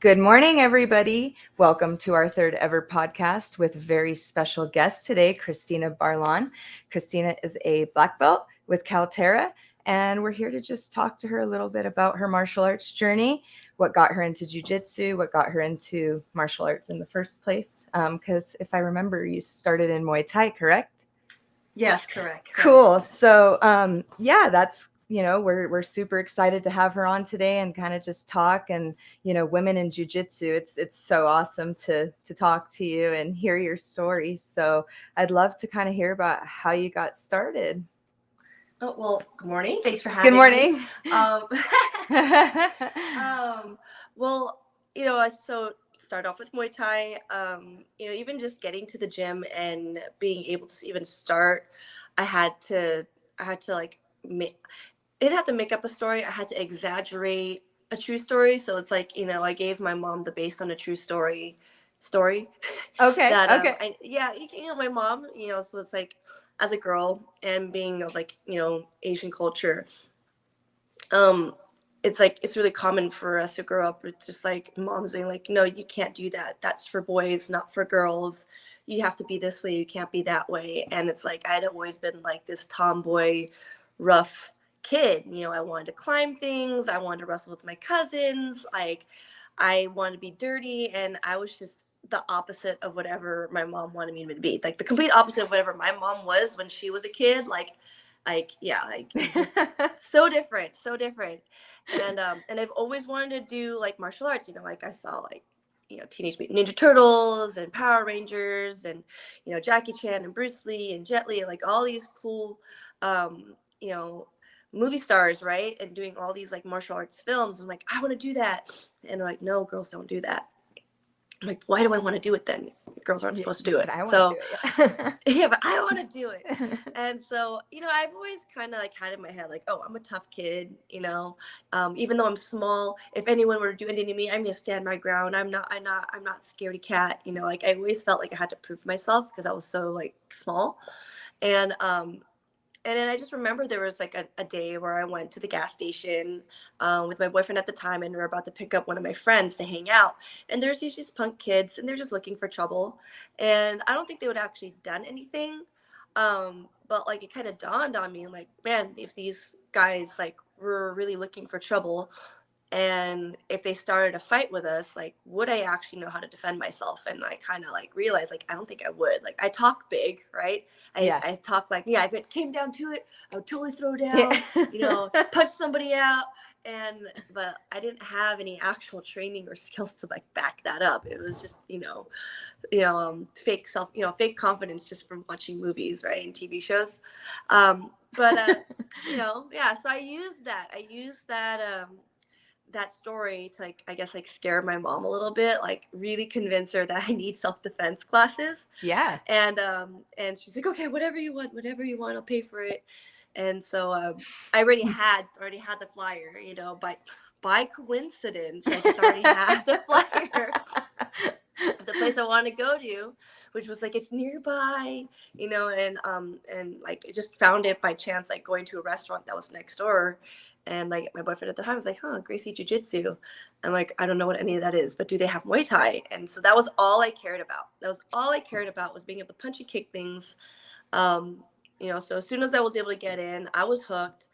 Good morning, everybody. Welcome to our third ever podcast with very special guest today, Kristina Barlaan. Kristina is a black belt with Caio Terra, and we're here to just talk to her a little bit about her martial arts journey, what got her into jiu-jitsu, what got her into martial arts in the first place. Because if I remember, you started in Muay Thai, correct? Yes, correct. Cool. So, that's, we're super excited to have her on today and kind of just talk and, women in jiu-jitsu. It's so awesome to talk to you and hear your story. So I'd love to kind of hear about how you got started. Oh, well, good morning. Thanks for having me. Good morning. So start off with Muay Thai, even just getting to the gym and being able to even start, I had to make up a story. I had to exaggerate a true story. So it's like, I gave my mom the based on a true story. Okay. My mom, so it's like, as a girl and being of Asian culture, it's really common for us to grow up with just like moms being like, no, you can't do that. That's for boys, not for girls. You have to be this way. You can't be that way. And it's like, I'd always been like this tomboy, rough kid. I wanted to climb things. I wanted to wrestle with my cousins. Like, I wanted to be dirty. And I was just the opposite of whatever my mom wanted me to be. Like the complete opposite of whatever my mom was when she was a kid. It's just so different. And I've always wanted to do like martial arts, like I saw like, Teenage Mutant Ninja Turtles and Power Rangers and, Jackie Chan and Bruce Lee and Jet Li, like all these cool, movie stars, right? And doing all these like martial arts films. I'm like, I want to do that. And they're like, no, girls don't do that. I'm like, why do I want to do it then? Girls aren't supposed to do it. But I want to do it. Yeah, but I want to do it. And so, I've always kind of like had in my head, like, oh, I'm a tough kid, even though I'm small, if anyone were to do anything to me, I'm going to stand my ground. I'm not scaredy cat, like I always felt like I had to prove myself because I was so like small. And then I just remember there was like a day where I went to the gas station with my boyfriend at the time, and we were about to pick up one of my friends to hang out. And there's these just punk kids, and they're just looking for trouble. And I don't think they would actually done anything. But like it kind of dawned on me, like, man, if these guys like were really looking for trouble, and if they started a fight with us, like, would I actually know how to defend myself? And I kind of like realized, like, I don't think I would. Like, I talk big, right? I talk like, yeah, if it came down to it, I would totally throw down, punch somebody out. But I didn't have any actual training or skills to like back that up. It was just, fake confidence just from watching movies, right? And TV shows. So I used that story to like, I guess, like scare my mom a little bit, like really convince her that I need self-defense classes. Yeah. And she's like, okay, whatever you want, I'll pay for it. And so I already had the flyer, but by coincidence, I just already had the flyer of the place I want to go to, which was like, it's nearby, and like I just found it by chance, like going to a restaurant that was next door. And like my boyfriend at the time was like, Gracie Jiu-Jitsu. I'm like, I don't know what any of that is, but do they have Muay Thai? And so that was all I cared about. Was being able to punch and kick things. So as soon as I was able to get in, I was hooked.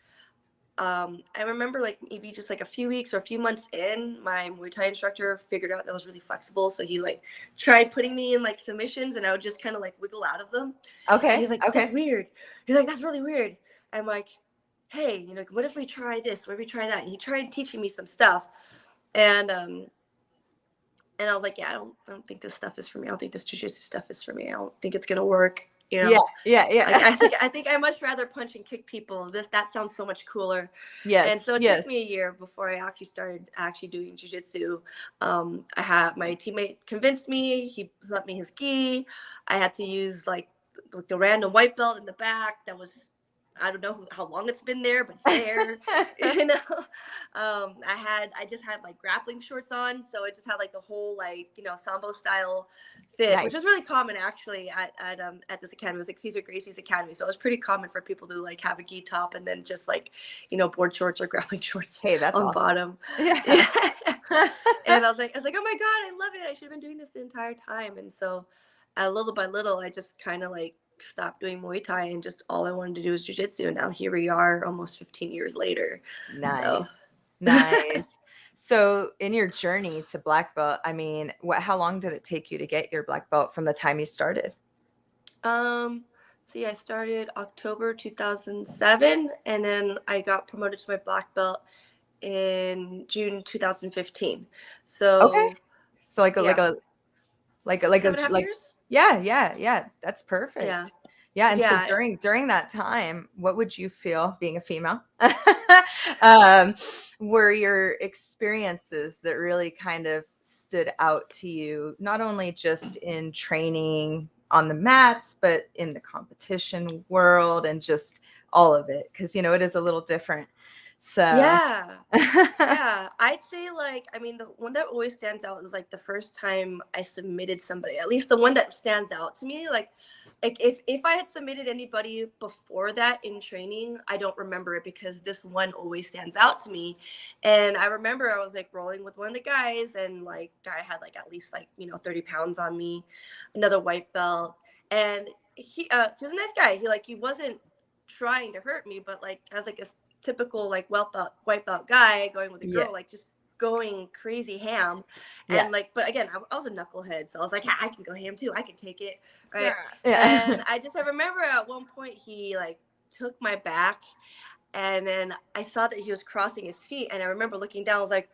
I remember like maybe just like a few weeks or a few months in, my Muay Thai instructor figured out that I was really flexible. So he like tried putting me in like submissions, and I would just kind of like wiggle out of them. Okay. And he's like, that's weird. He's like, that's really weird. I'm like, hey, what if we try this? What if we try that? And he tried teaching me some stuff. And I was like, yeah, I don't think this stuff is for me. I don't think this jiu-jitsu stuff is for me. I don't think it's going to work. Yeah. I think I much rather punch and kick people. That sounds so much cooler. Yes. And so it took me a year before I actually started doing jiu-jitsu. I had my teammate convinced me. He lent me his gi. I had to use like the random white belt in the back. That was, I don't know how long it's been there, but it's there. I just had like grappling shorts on, so I just had like the whole like sambo style fit, nice. Which was really common actually at this academy. It was like Cesar Gracie's academy, so it was pretty common for people to like have a gi top and then just like board shorts or grappling shorts. Hey, that's on awesome. bottom. Yeah. And I was like, oh my God, I love it. I should have been doing this the entire time. And so little by little, I just kind of like stopped doing Muay Thai and just all I wanted to do was jiu-jitsu. And now here we are almost 15 years later. So. Nice. Nice. So in your journey to black belt, I mean, how long did it take you to get your black belt from the time you started? See, I started October 2007, and then I got promoted to my black belt in June 2015. Okay. So So like a yeah, like 7.5 years. yeah, that's Yeah, perfect. Yeah, and so yeah, during that time, what would you feel being a female? um, were your experiences that really kind of stood out to you, not only just in training on the mats, but in the competition world and just all of it? Because it is a little different. So yeah. Yeah, I'd say like, I mean, the one that always stands out is like the first time I submitted somebody, at least the one that stands out to me. Like if I had submitted anybody before that in training, I don't remember it because this one always stands out to me. And I remember I was like rolling with one of the guys, and like guy had like at least like 30 pounds on me, another white belt, and he was a nice guy. He wasn't trying to hurt me, but like as like a typical like white belt guy going with a yeah, girl, like just going crazy ham. yeah, And like, but again, I was a knucklehead, so I was like, I can go ham too, I can take it, right? yeah. And I remember at one point he like took my back, and then I saw that he was crossing his feet, and I remember looking down, I was like,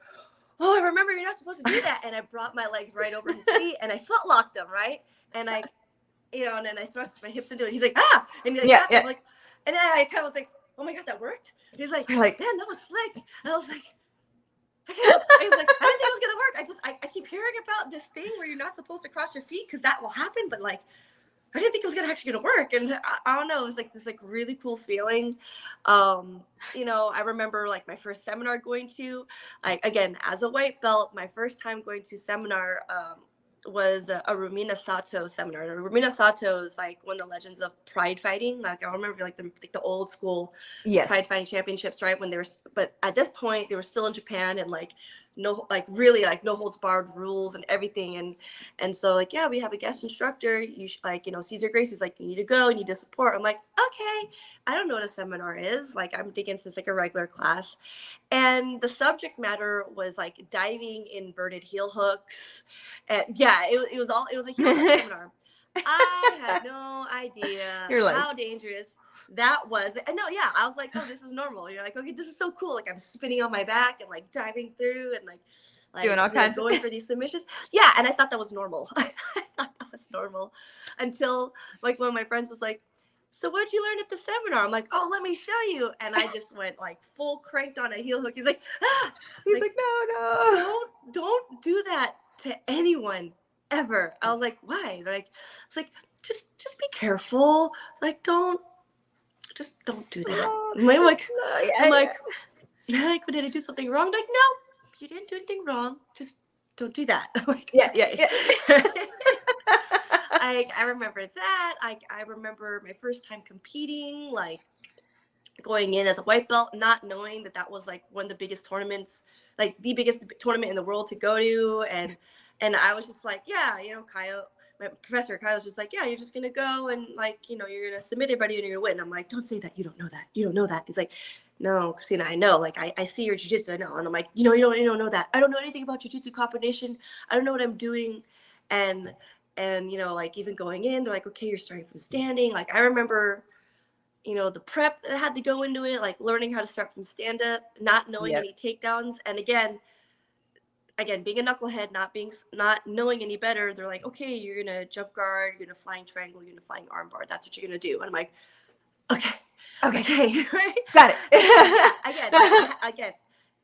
oh, I remember you're not supposed to do that. And I brought my legs right over his feet and I foot locked him, right? And like, and then I thrust my hips into it. He's like, ah, and he like Yeah, got them, like, and then I kind of was like, oh my God, that worked. And he's like, you're like, man, that was slick. And I was like, I was like, I didn't think it was gonna work. I keep hearing about this thing where you're not supposed to cross your feet because that will happen, but like, I didn't think it was actually gonna work. And I don't know, it was like this like really cool feeling. I remember like my first seminar going to, like, again, as a white belt, my first time going to seminar was a Rumina Sato seminar. And Rumina Sato is like one of the legends of pride fighting. Like I remember like the old school yes. pride fighting championships, right? When they were, but at this point they were still in Japan, and like no, like really like no holds barred rules and everything. And so like, yeah, we have a guest instructor. You like, Caesar Grace is like, you need to go, you need to support. I'm like, okay, I don't know what a seminar is. Like, I'm thinking it's just like a regular class. And the subject matter was like diving inverted heel hooks. And yeah, it was a heel hook seminar. I had no idea You're like, how dangerous that was. And no, yeah, I was like, oh, this is normal. You're like, okay, this is so cool. Like I'm spinning on my back and like diving through and like doing all kinds going for these submissions. Yeah, and I thought that was normal. I thought that was normal until like one of my friends was like, so what'd you learn at the seminar? I'm like, oh, let me show you. And I just went like full cranked on a heel hook. He's like, ah! He's like, no. Don't do that to anyone ever. I was like, why? They're like, it's like, just be careful. Like, don't do that. I'm like, did I do something wrong? Like, no, you didn't do anything wrong. Just don't do that. I'm like, yeah. I remember that. I remember my first time competing, like going in as a white belt, not knowing that was like one of the biggest tournaments, like the biggest tournament in the world to go to. And I was just like, yeah, Caio, my professor Caio was just like, yeah, you're just gonna go and like, you're gonna submit everybody and you're gonna win. I'm like, don't say that. You don't know that. You don't know that. He's like, no, Kristina, I know. Like I see your jiu-jitsu, I know. And I'm like, you don't know that. I don't know anything about jiu-jitsu competition. I don't know what I'm doing. And like even going in, they're like, okay, you're starting from standing. Like I remember, the prep that had to go into it, like learning how to start from stand up, not knowing any takedowns. And again, being a knucklehead, not knowing any better, they're like, okay, you're gonna jump guard, you're gonna flying triangle, you're gonna flying arm bar. That's what you're gonna do. And I'm like, okay, right? Got it. Again,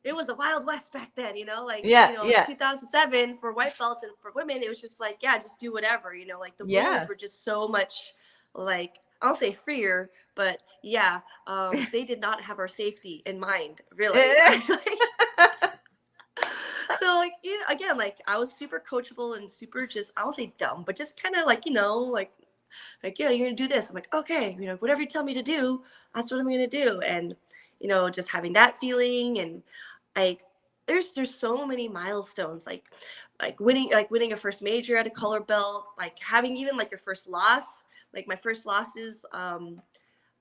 it was the Wild West back then, like, 2007 for white belts, and for women, it was just like, yeah, just do whatever, like the rules were just so much like, I'll say freer, but yeah, they did not have our safety in mind, really. So like, again, like I was super coachable and super just, I won't say dumb, but just kind of like, like, yeah, you're gonna do this. I'm like, okay, whatever you tell me to do, that's what I'm gonna do. And just having that feeling, and there's so many milestones, like winning a first major at a color belt, like having even like your first loss. Like my first loss is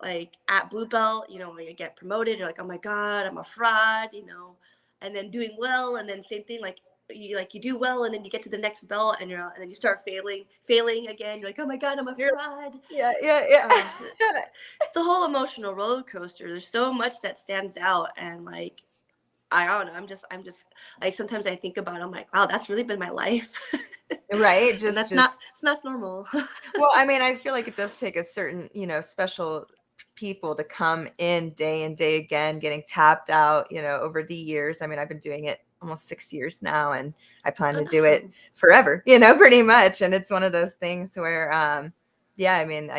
like at blue belt, you know, when you get promoted, you're like, oh my God, I'm a fraud, you know, and then doing well, and then same thing, like you do well, and then you get to the next belt, and then you start failing again. You're like, oh my God, I'm a fraud. Yeah. It's the whole emotional roller coaster. There's so much that stands out, and like I don't know. I'm just like sometimes I think about it, I'm like, wow, that's really been my life. Right. And Just, that's not it's not normal. well, I mean, I feel like it does take a certain, special people to come in day and day again, getting tapped out, over the years. I mean, I've been doing it almost 6 years now, and I plan to do it Awesome. forever, pretty much. And it's one of those things where, yeah, I mean,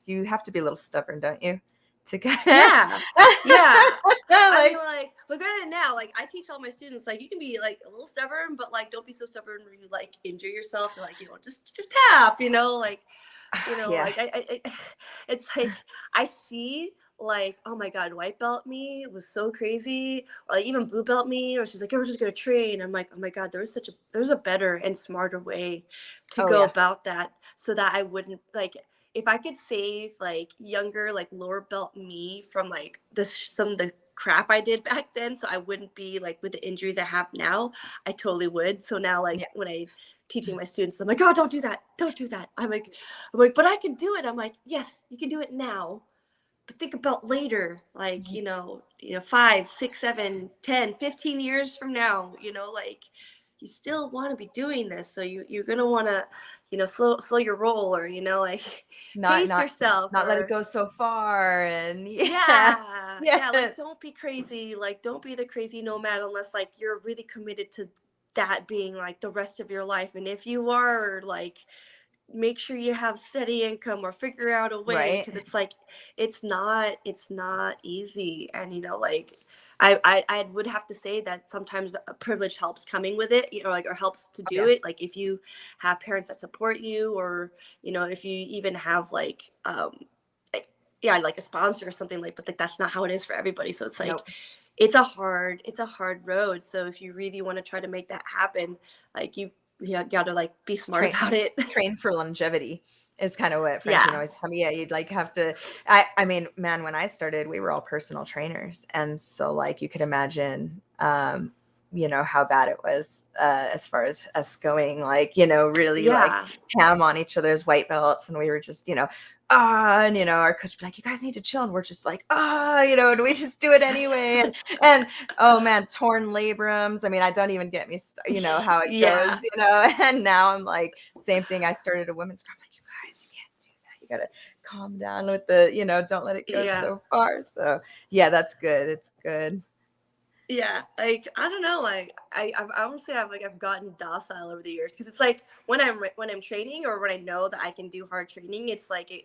you have to be a little stubborn, don't you? To get Yeah. Yeah. I mean, like, like, look at it now. Like, I teach all my students, like, you can be like a little stubborn, but like, don't be so stubborn where you like injure yourself. Like, just tap. Like, yeah, like it's like I see like, oh my God, white belt me was so crazy, or like even blue belt me, or she's like, oh, we're just gonna train. I'm like, oh my God, there's a better and smarter way to oh go yeah, about that, so that I wouldn't like, if I could save like younger, like lower belt me from like some of the crap I did back then, so I wouldn't be like with the injuries I have now, I totally would. So now, like yeah, when I teaching my students, I'm like, oh, don't do that, don't do that. I'm like, but I can do it. I'm like, yes, you can do it now, but think about later, like, mhm, 5, 6, 7, 10, 15 years from now, like you still want to be doing this. So you're going to want to, slow your roll, or, like not pace not yourself, not let it or go so far, and yeah, yeah, like yes, don't be crazy, like don't be the crazy nomad unless like you're really committed to that being like the rest of your life. And if you are, like, make sure you have steady income, or figure out a way, right, because it's like it's not easy. And like I would have to say that sometimes a privilege helps coming with it, like, or helps to oh do yeah, it, like if you have parents that support you, or if you even have like, yeah, like a sponsor or something, like, but like that's not how it is for everybody. So it's like nope. it's a hard road. So if you really want to try to make that happen, like you gotta like be smart train about it. train for longevity is kind of what Francine Yeah. always tell me. Yeah, you'd like have to. I mean, man, when I started, we were all personal trainers, and so like you could imagine, how bad it was as far as us going, like really like Yeah. ham on each other's white belts, and we were just and our coach would be like, you guys need to chill, and we're just like and we just do it anyway, and oh man, torn labrums. I mean, I don't even get me, how it goes, Yeah. and now I'm like, same thing. I started a women's group. I'm like, you guys, you can't do that. You got to calm down with don't let it go Yeah. so far. So yeah, that's good. It's good. Yeah, like I don't know, like I won't say I've gotten docile over the years, because it's like when I'm training, or when I know that I can do hard training, it's like I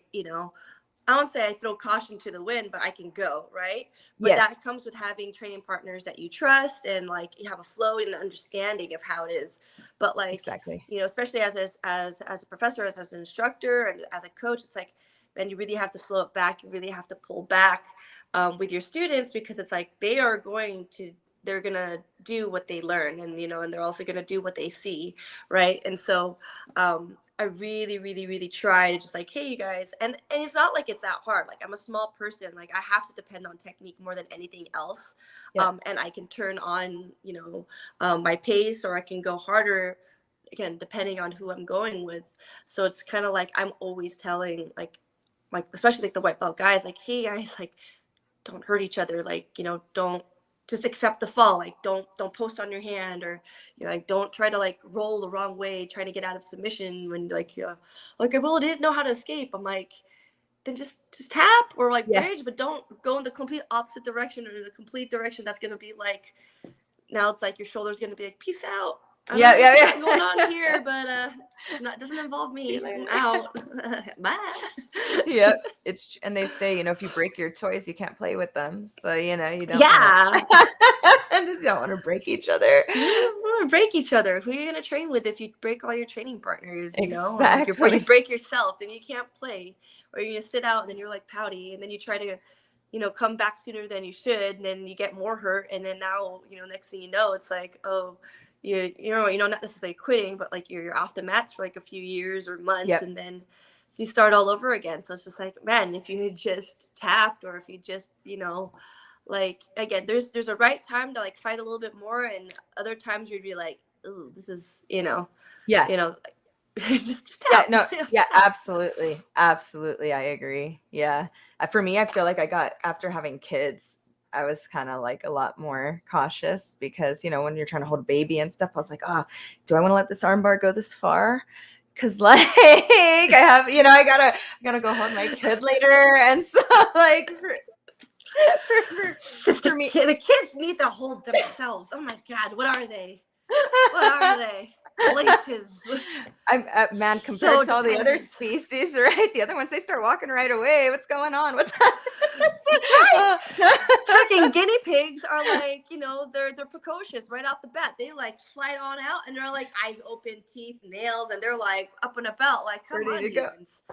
don't say I throw caution to the wind, but I can go, right? But Yes, that comes with having training partners that you trust, and like you have a flow and an understanding of how it is. But like, exactly. especially as a professor, as an instructor, and as a coach, it's like, man, you really have to slow it back. You really have to pull back with your students, because it's like they're gonna do what they learn, and and they're also gonna do what they see, right? And so I really, really, really try to just like, hey, you guys, and it's not like it's that hard. Like, I'm a small person, like I have to depend on technique more than anything else, Yep. and I can turn on, my pace, or I can go harder, again, depending on who I'm going with. So it's kind of like I'm always telling, like especially like the white belt guys, like, hey guys, like, don't hurt each other, like, don't, just accept the fall, like don't post on your hand, or like don't try to like roll the wrong way trying to get out of submission, when like like, well, I didn't know how to escape. I'm like, then just tap, or like Yeah. bridge, but don't go in the complete opposite direction, or the complete direction that's going to be like, now it's like your shoulder's going to be like, peace out, I don't Yeah. know what Yeah. you got going on Yeah. here, but doesn't involve See you me, I'm later. out. Bye. Yep. And they say, if you break your toys, you can't play with them. So, you don't want Yeah. to, and you don't want to break each other. You don't want to break each other. Who are you gonna train with if you break all your training partners? Or or you Exactly. break yourself, then you can't play. Or you're gonna sit out, and then you're like pouty, and then you try to come back sooner than you should, and then you get more hurt, and then now, next thing you know, it's like, oh, not necessarily quitting, but like you're off the mats for like a few years or months, Yep. and then you start all over again. So it's just like, man, if you had just tapped, or if you just, like, again, there's a right time to like fight a little bit more, and other times you'd be like, ooh, this is, Yeah. just Yeah, tap. no, Just yeah, tap. absolutely. Absolutely. I agree. Yeah. For me, I feel like after having kids, I was kind of like a lot more cautious because, when you're trying to hold a baby and stuff, I was like, do I want to let this arm bar go this far? Cause like I have, I gotta go hold my kid later. And so like for me, The kids need to hold themselves. Oh my God, what are they? What are they? Leeches. I'm man, compared to all the other species, right? The other ones, they start walking right away. What's going on with that? Right. Freaking guinea pigs are like, they're precocious right off the bat. They like slide on out, and they're like eyes open, teeth, nails, and they're like up and about. Like, come Ready on, to go. humans.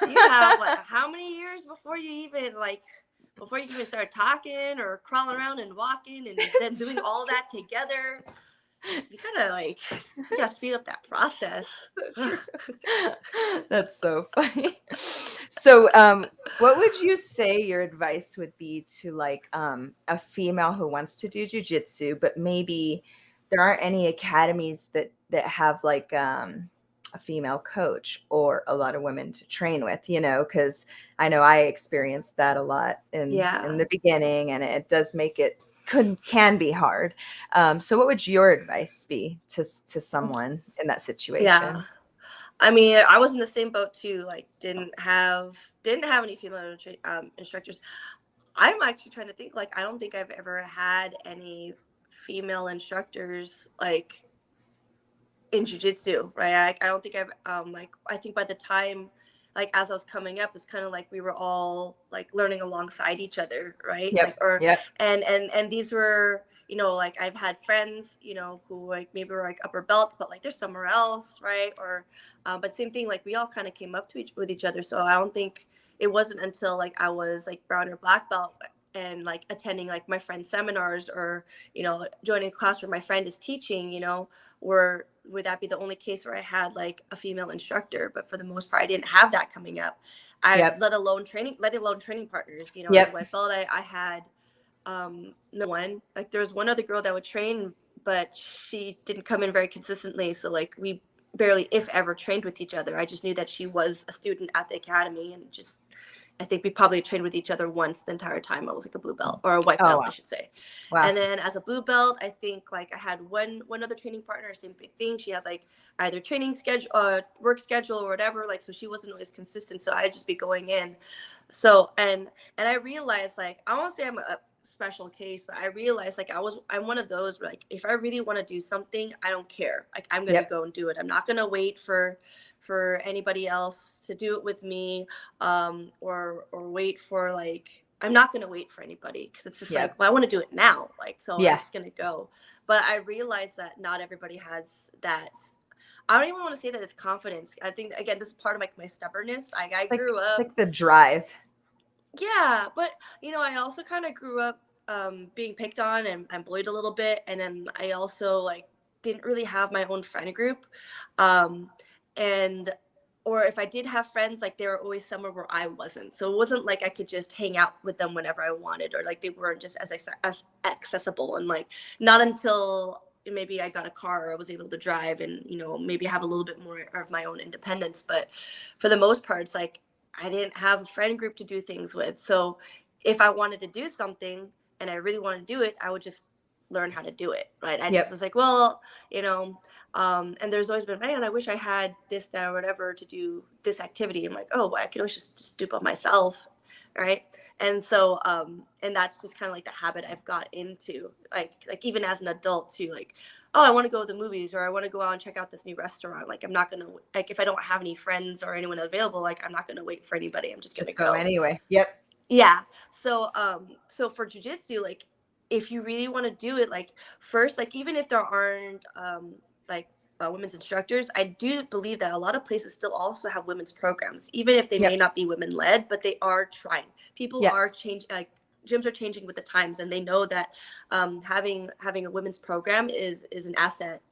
You have like how many years before you even start talking or crawling around and walking and then doing all that together? You gotta speed up that process. That's so funny. So what would you say your advice would be to like a female who wants to do jujitsu, but maybe there aren't any academies that have like a female coach or a lot of women to train with, because I know I experienced that a lot in the beginning, and it does make it can be hard. So what would your advice be to someone in that situation? Yeah. I mean, I was in the same boat too. Like, didn't have any female instructors. I'm actually trying to think. Like, I don't think I've ever had any female instructors like in jiu-jitsu, right? I don't think I've I think by the time, like, as I was coming up, it's kind of like we were all like learning alongside each other, right? Yep. And these were, like, I've had friends, who like maybe were like upper belts, but like they're somewhere else, right? Or but same thing, like we all kind of came up to with each other. So I don't think it wasn't until like I was like brown or black belt and like attending like my friend's seminars, or joining a class where my friend is teaching, or would that be the only case where I had like a female instructor? But for the most part, I didn't have that coming up. Let alone training partners. As a white belt, I had no one. Like, there was one other girl that would train, but she didn't come in very consistently. So like we barely, if ever, trained with each other. I just knew that she was a student at the academy, and just I think we probably trained with each other once the entire time I was like a blue belt, or a white belt, I should say. Wow. And then as a blue belt, I think like I had one other training partner, same big thing. She had like either training schedule, work schedule, or whatever. Like, so she wasn't always consistent. So I'd just be going in. So, and I realized, like, I won't say I'm a special case, but I realized like I'm one of those where, like, if I really want to do something, I don't care. Like, I'm going to go and do it. I'm not going to wait for anybody else to do it with me, or wait for, like, I'm not going to wait for anybody, because it's just like, well, I want to do it now. Like, so I'm just going to go. But I realized that not everybody has that. I don't even want to say that it's confidence. I think, again, this is part of like my stubbornness. I grew up like the drive. Yeah, but I also kind of grew up being picked on and bullied a little bit, and then I also like didn't really have my own friend group, and or if I did have friends, like they were always somewhere where I wasn't. So it wasn't like I could just hang out with them whenever I wanted, or like they weren't just as accessible. And like not until maybe I got a car, or I was able to drive, and maybe have a little bit more of my own independence. But for the most part, it's like I didn't have a friend group to do things with. So if I wanted to do something and I really wanted to do it, I would just learn how to do it, right? I just was like, well, and there's always been, man, I wish I had this, that, or whatever to do this activity. I'm like, oh, well, I can always just do it by myself, right? And so, and that's just kind of like the habit I've got into, like even as an adult too, like, oh, I want to go to the movies, or I want to go out and check out this new restaurant. Like, I'm not going to, like, if I don't have any friends or anyone available, like, I'm not going to wait for anybody. I'm just going to go anyway. Yep. Yeah. So, so for jiu-jitsu, like, if you really want to do it, like, first, like, even if there aren't, like, women's instructors, I do believe that a lot of places still also have women's programs, even if they may not be women led, but they are trying. People are gyms are changing with the times, and they know that having a women's program is an asset,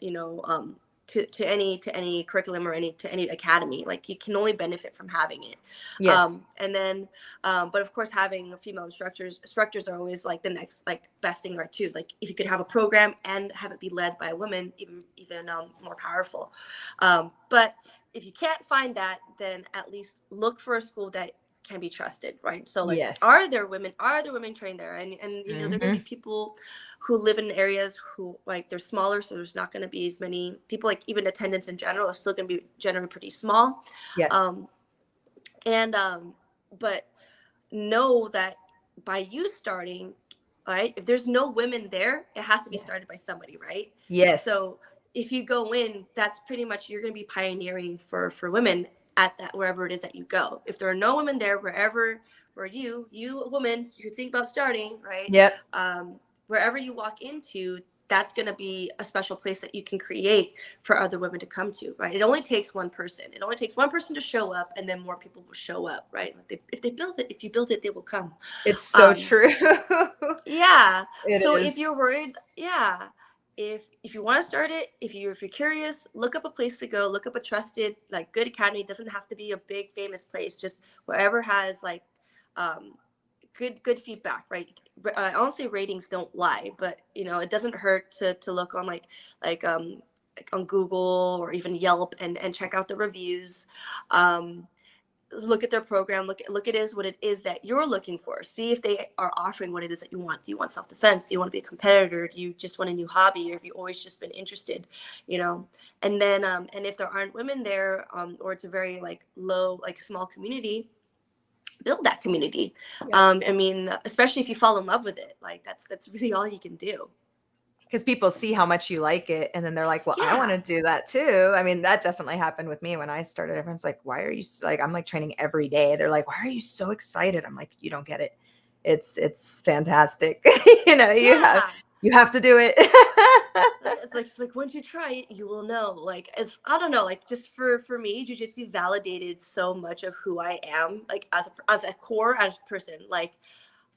to any curriculum or any academy. Like, you can only benefit from having it. Yes. And then but of course, having female instructors are always like the next like best thing, right, too. Like, if you could have a program and have it be led by a woman, even more powerful. But if you can't find that, then at least look for a school that can be trusted, right? So, like, Yes. are there women trained there? And there are going to be Mm-hmm. people who live in areas who, like, they're smaller, so there's not going to be as many people. Like, even attendance in general is still going to be generally pretty small. Yes. And but know that by you starting, right, if there's no women there, it has to be started by somebody, right? Yes. So if you go in, that's pretty much, you're going to be pioneering for women at that, wherever it is that you go. If there are no women there, where you a woman, you think about starting, right? Yep. Wherever you walk into, that's going to be a special place that you can create for other women to come to, right? It only takes one person. It only takes one person to show up, and then more people will show up, right? If you build it, they will come. It's so true. Yeah. So It if is. you're worried, yeah. If you want to start it, if you're curious, look up a place to go, look up a trusted, like, good academy. It doesn't have to be a big famous place, just wherever has, like, um good feedback, right? Honestly, ratings don't lie, but it doesn't hurt to look on like on Google or even Yelp, and check out the reviews. Look at their program, look at what it is that you're looking for. See if they are offering what it is that you want. Do you want self-defense? Do you want to be a competitor? Do you just want a new hobby? Or have you always just been interested? And then and if there aren't women there, or it's a very, like, low, like, small community, build that community. Yep. I mean, especially if you fall in love with it, like, that's really all you can do. Because people see how much you like it, and then they're like, well, I want Yeah. to do that too. I mean, that definitely happened with me when I started. Everyone's like, why are you like, I'm like training every day. They're like, why are you so excited? I'm like, you don't get it. It's fantastic. Yeah. You have to do it. It's like once you try it, you will know. Like, it's, I don't know, like, just for me, jiu-jitsu validated so much of who I am, like, as a person. Like,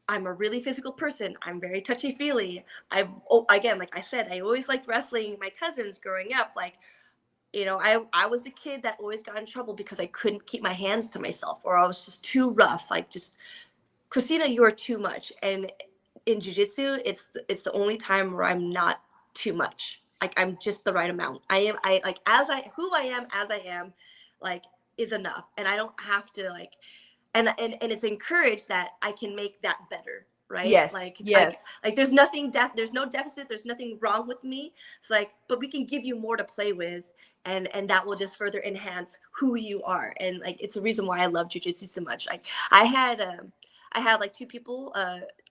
I'm a really physical person. I'm very touchy-feely. Again, like I said, I always liked wrestling. My cousins growing up, like, I was the kid that always got in trouble because I couldn't keep my hands to myself, or I was just too rough. Like, just, Kristina, you are too much. And in jiu-jitsu, it's the only time where I'm not too much. Like, I'm just the right amount. I like, who I am as I am, like, is enough. And I don't have to, like, and it's encouraged that I can make that better, right? Yes. Yes. Like there's no deficit, there's nothing wrong with me. It's like, but we can give you more to play with, and that will just further enhance who you are. And, like, it's the reason why I love jiu-jitsu so much. Like, I had like 2 people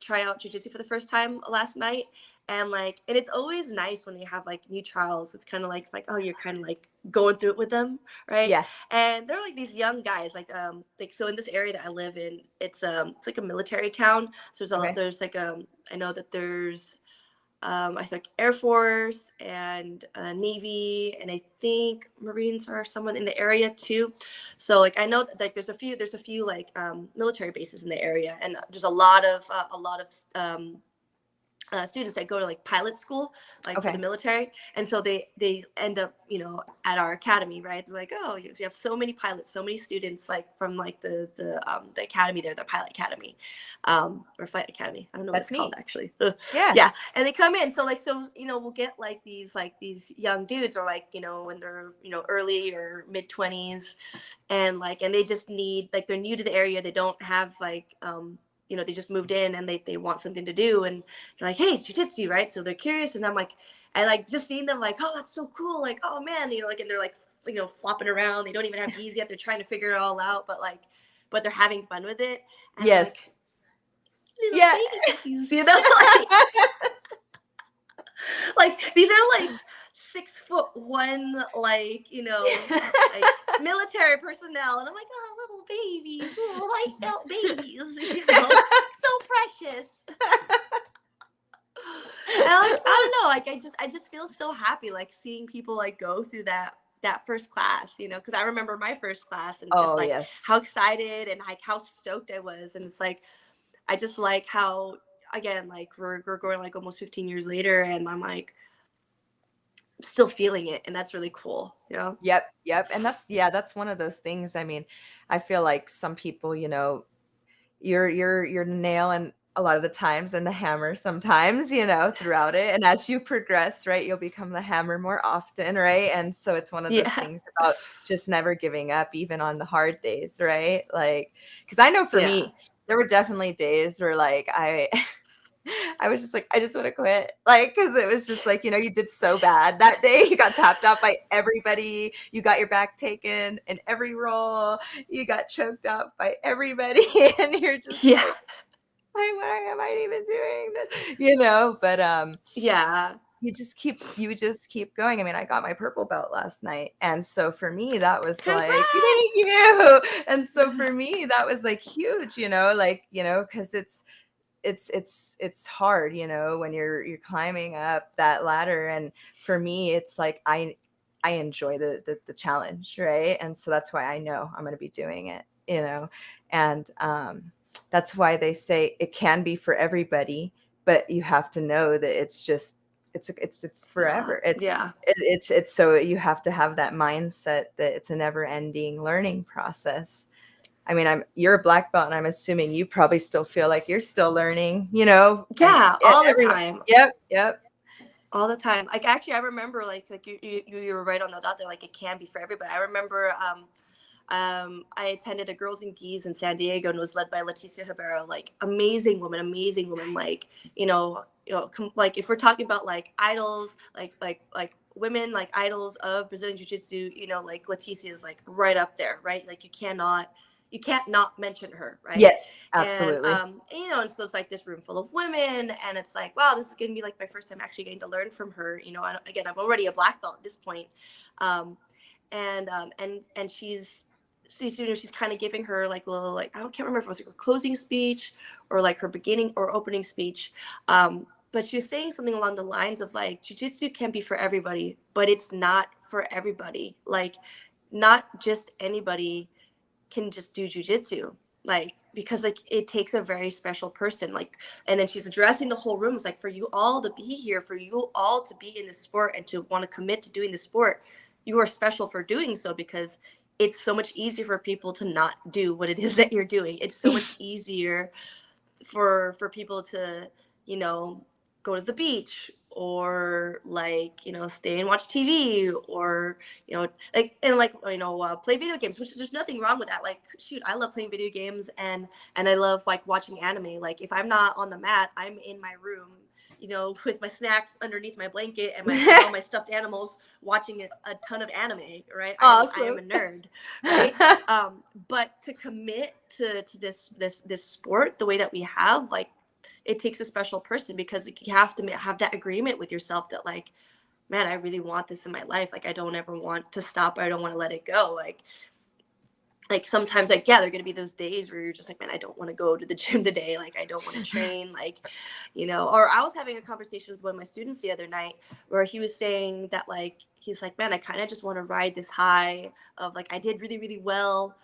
try out jiu-jitsu for the first time last night, and, like, and it's always nice when you have, like, new trials. It's kind of like, oh, you're kind of like going through it with them, right? Yeah. And they're like these young guys, like so in this area that I live in, it's like a military town. So Okay. there's like I know that there's I think Air Force and Navy, and I think Marines are someone in the area too. So, like, I know that, like, there's a few like military bases in the area, and there's a lot of students that go to, like, pilot school, like, for the Okay. military. And so they end up, at our academy, right? They're like, oh, you have so many pilots, so many students, like, from, like, the academy there, the pilot academy, or flight academy. I don't know what That's it's called, neat. actually. Yeah. Yeah. And they come in. So, we'll get, like, these young dudes, or, like, when they're, early or mid-20s, and, like, and they just need, like, they're new to the area. They don't have, like, they just moved in, and they want something to do, and they're like, hey, jiu-jitsu, right? So they're curious, and I'm like, and, like, just seeing them, like, oh, that's so cool, like, oh man, like, and they're like, flopping around. They don't even have ease yet. They're trying to figure it all out, but, like, they're having fun with it. And I'm Yes. like, little Yeah. babies, like, these are, like, 6'1", like, like, military personnel, and I'm like, oh, little babies, little light out babies, so precious. And, like, I don't know, like, I just feel so happy, like, seeing people, like, go through that first class, because I remember my first class, and just, Oh, like, yes. how excited and, like, how stoked I was. And it's like, I just like how, again, like we're going like almost 15 years later, and I'm like still feeling it, and that's really cool, you know? Yep. And that's one of those things. I mean, I feel like some people, you're nailing a lot of the times and the hammer sometimes, throughout it. And as you progress, right, you'll become the hammer more often, right? And so it's one of those Yeah. things about just never giving up, even on the hard days, right? Like, because I know for Yeah. me, there were definitely days where like I was just like, I just want to quit. Like, because it was just like, you did so bad that day. You got tapped out by everybody. You got your back taken in every roll. You got choked out by everybody. And you're just Yeah. like, why am I even doing this? But Yeah. you just keep going. I mean, I got my purple belt last night. And so for me, that was like, thank Congrats. you. And so for me, that was like huge, because it's hard, when you're climbing up that ladder. And for me, it's like I enjoy the challenge, right? And so that's why I know I'm going to be doing it, and that's why they say it can be for everybody, but you have to know that it's It's not. forever. It's so you have to have that mindset that it's a never ending learning process. I mean, you're a black belt, and I'm assuming you probably still feel like you're still learning, and Yeah, all the everyone. time. Yep. All the time. Like actually I remember like you were right on the dot there, like it can be for everybody. I remember I attended a Girls and Geese in San Diego, and it was led by Leticia Ribeiro, like amazing woman, like, like if we're talking about like idols, like women, like idols of Brazilian Jiu-Jitsu, like Leticia is like right up there, right? Like you can't not mention her, right? Yes, And absolutely. and so it's like this room full of women, and it's like, wow, this is gonna be like my first time actually getting to learn from her. Again, I'm already a black belt at this point. Um, and she's kind of giving her like little, like, can't remember if it was like her closing speech or like her beginning or opening speech. But she was saying something along the lines of like, jujitsu can be for everybody, but it's not for everybody. Like, not just anybody can just do jujitsu. Like, because like it takes a very special person. Like, and then she's addressing the whole room. It's like, for you all to be here, for you all to be in the sport and to want to commit to doing the sport, you are special for doing so, because it's so much easier for people to not do what it is that you're doing. It's so much easier for people to, you know, go to the beach, or like, stay and watch TV, or like, and like, play video games, which there's nothing wrong with that. Like, shoot, I love playing video games, and I love like watching anime. Like, if I'm not on the mat, I'm in my room, with my snacks underneath my blanket and all my stuffed animals, watching a ton of anime, right? I am Awesome. a nerd, right? But to commit to this sport the way that we have, like, it takes a special person, because like, you have to have that agreement with yourself that like, man, I really want this in my life. Like, I don't ever want to stop. I don't want to let it go. Like sometimes, like, yeah, there are going to be those days where you're just like, man, I don't want to go to the gym today. Like, I don't want to train, like, or I was having a conversation with one of my students the other night, where he was saying that, like, he's like, man, I kind of just want to ride this high of like, I did really, really well,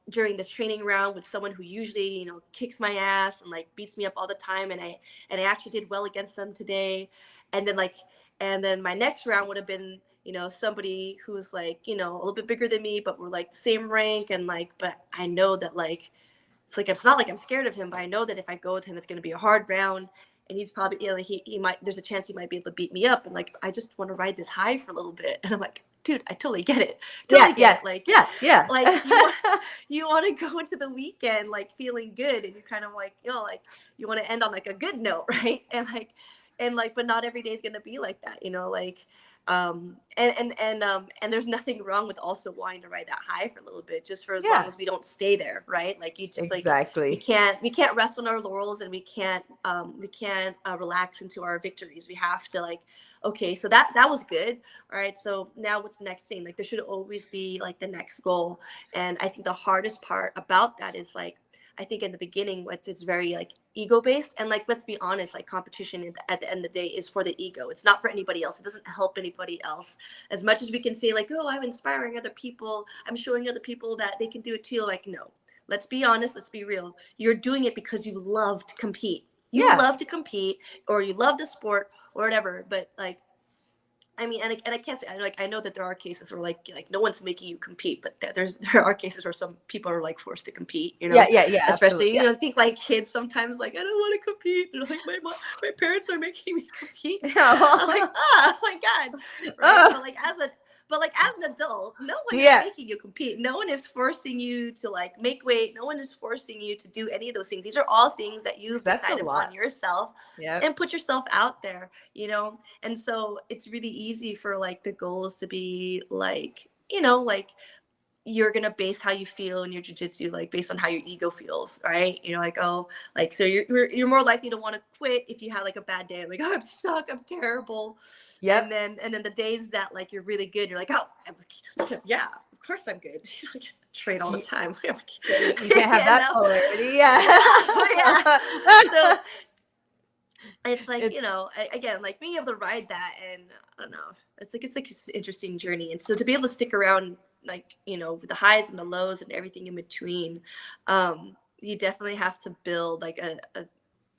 during this training round with someone who usually, kicks my ass and like beats me up all the time. And I actually did well against them today. And then like, and then my next round would have been, somebody who's like, a little bit bigger than me, but we're like same rank. And like, but I know that like, it's not like I'm scared of him, but I know that if I go with him, it's going to be a hard round. And he's probably, like, he might, there's a chance he might be able to beat me up. And like, I just want to ride this high for a little bit. And I'm like, dude, I totally get it. Totally get it. Like, Yeah. like you want to go into the weekend, like feeling good. And you kind of like, like you want to end on like a good note. Right. And but not every day is going to be like that, like, and there's nothing wrong with also wanting to ride that high for a little bit, just for as long Yeah, as we don't stay there, right? Like, you just like, we exactly. can't rest on our laurels, and we can't relax into our victories. We have to, like, okay, so that was good. All right, so now what's the next thing? Like, there should always be like the next goal. And I think the hardest part about that is like, I think in the beginning, it's very like ego based, and like, let's be honest, like, competition at the end of the day is for the ego. It's not for anybody else. It doesn't help anybody else. As much as we can say like, oh, I'm inspiring other people, I'm showing other people that they can do it too. Like, no, let's be honest, let's be real. You're doing it because you love to compete. You Yeah. love to compete, or you love the sport or whatever. But like, I mean, and I can't say, like, I know that there are cases where like no one's making you compete, but there are cases where some people are like forced to compete, you know. Yeah, Especially, absolutely. you know, I think like kids sometimes like, I don't want to compete, and like my parents are making me compete. I'm like, oh my god, right? Oh, But like as an adult, no one is yeah, making you compete. No one is forcing you to like make weight. No one is forcing you to do any of those things. These are all things that you've that's a decided upon lot. yourself, Yeah. and put yourself out there, you know. And so it's really easy for like the goals to be like, you know, like you're gonna base how you feel in your jujitsu like based on how your ego feels, right? You know, like, oh, like, so you're more likely to want to quit if you had like a bad day, like, oh, I'm suck, I'm terrible. Yep. And then the days that like you're really good, you're like, oh, yeah, of course I'm good. Train all the time. You can't have You that know? polarity. Yeah. Yeah. So it's like, It's you know, again, like being able to ride that, and I don't know, it's like an interesting journey. And so to be able to stick around, like, you know, with the highs and the lows and everything in between, you definitely have to build like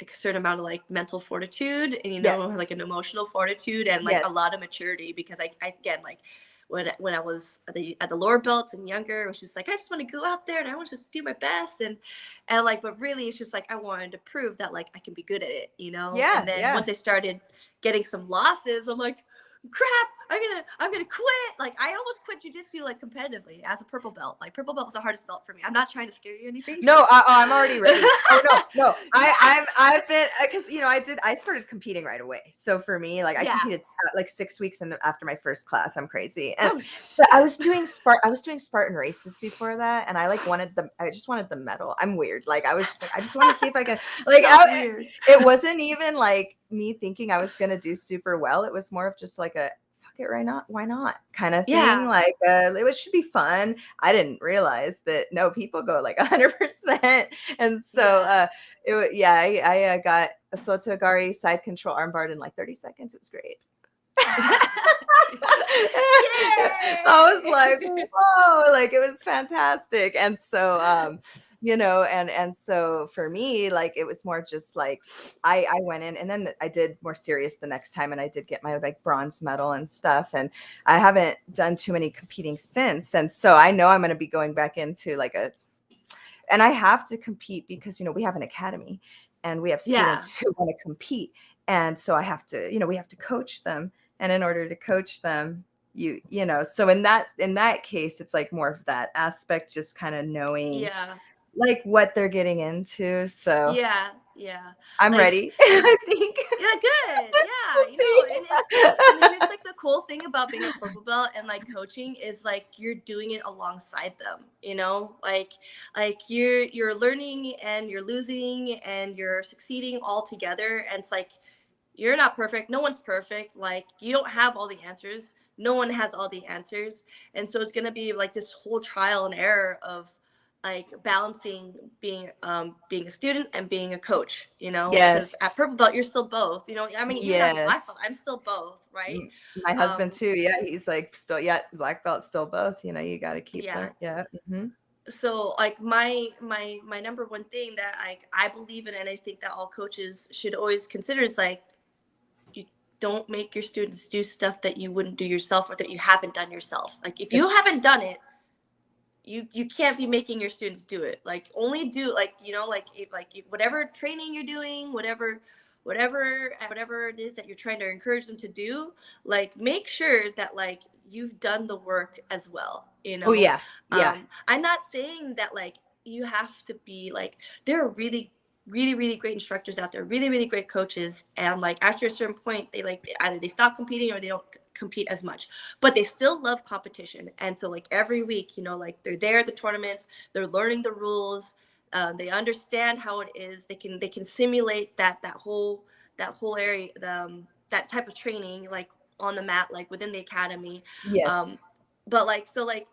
like a certain amount of like mental fortitude, and, you know, yes. like an emotional fortitude, and like a Yes. lot of maturity, because I again, like when I was at the lower belts and younger, it was just like, I just want to go out there and I want to just do my best, and like, but really it's just like I wanted to prove that like I can be good at it, you know. Yeah. And then Yeah. once I started getting some losses, I'm like, crap, I'm gonna quit. Like, I almost quit jujitsu like competitively as a purple belt. Like, purple belt was the hardest belt for me. I'm not trying to scare you or anything. No, I'm already ready. Oh no. I've been, because, you know, I started competing right away. So for me, like, I Yeah. competed like 6 weeks after my first class. I'm crazy. And Oh, but I was doing Spartan races before that, and I like I just wanted the medal. I'm weird. Like, I was just like, I just want to see if I can, like, so weird. it wasn't even like me thinking I was gonna do super well. It was more of just like a fuck it, why not kind of thing. Yeah. Like, it should be fun. I didn't realize that no, people go like 100%. And so I got a Sotogari side control armbar in like 30 seconds. It was great. I was like, whoa, like, it was fantastic. And so you know, and so for me, like, it was more just like I went in, and then I did more serious the next time, and I did get my like bronze medal and stuff. And I haven't done too many competing since. And so I know I'm going to be going back into like and I have to compete because, you know, we have an academy and we have students who want to compete. And so I have to, you know, we have to coach them. And in order to coach them, you know, so in that case, it's like more of that aspect, just kind of knowing like what they're getting into. So yeah I'm like, ready. I think. yeah, good. Yeah, We'll you see. know, and here's like the cool thing about being a purple belt and like coaching is like you're doing it alongside them, you know, like you're learning and you're losing and you're succeeding all together. And it's like, you're not perfect. No one's perfect. Like, you don't have all the answers. No one has all the answers. And so it's going to be like this whole trial and error of like balancing being a student and being a coach, you know, Yes. because at purple belt you're still both, you know. I mean, even as a black Yes. belt I'm still both, right? My husband too. Yeah. He's like still, yeah, black belt, still both, you know, you got to keep Yeah. Yeah. Mm-hmm. So like my number one thing that I believe in, and I think that all coaches should always consider, is like, you don't make your students do stuff that you wouldn't do yourself or that you haven't done yourself. Like, if you haven't done it, you can't be making your students do it. Like, only do, like, you know, like, if, like, whatever training you're doing, whatever it is that you're trying to encourage them to do, like, make sure that like you've done the work as well, you know. Oh yeah. Yeah. I'm not saying that like you have to be like, there are really great instructors out there, really great coaches, and like after a certain point they like either they stop competing or they don't compete as much, but they still love competition. And so like every week, you know, like they're there at the tournaments, they're learning the rules, they understand how it is, they can simulate that whole area, that type of training, like on the mat, like within the academy. Yes. But like, so like,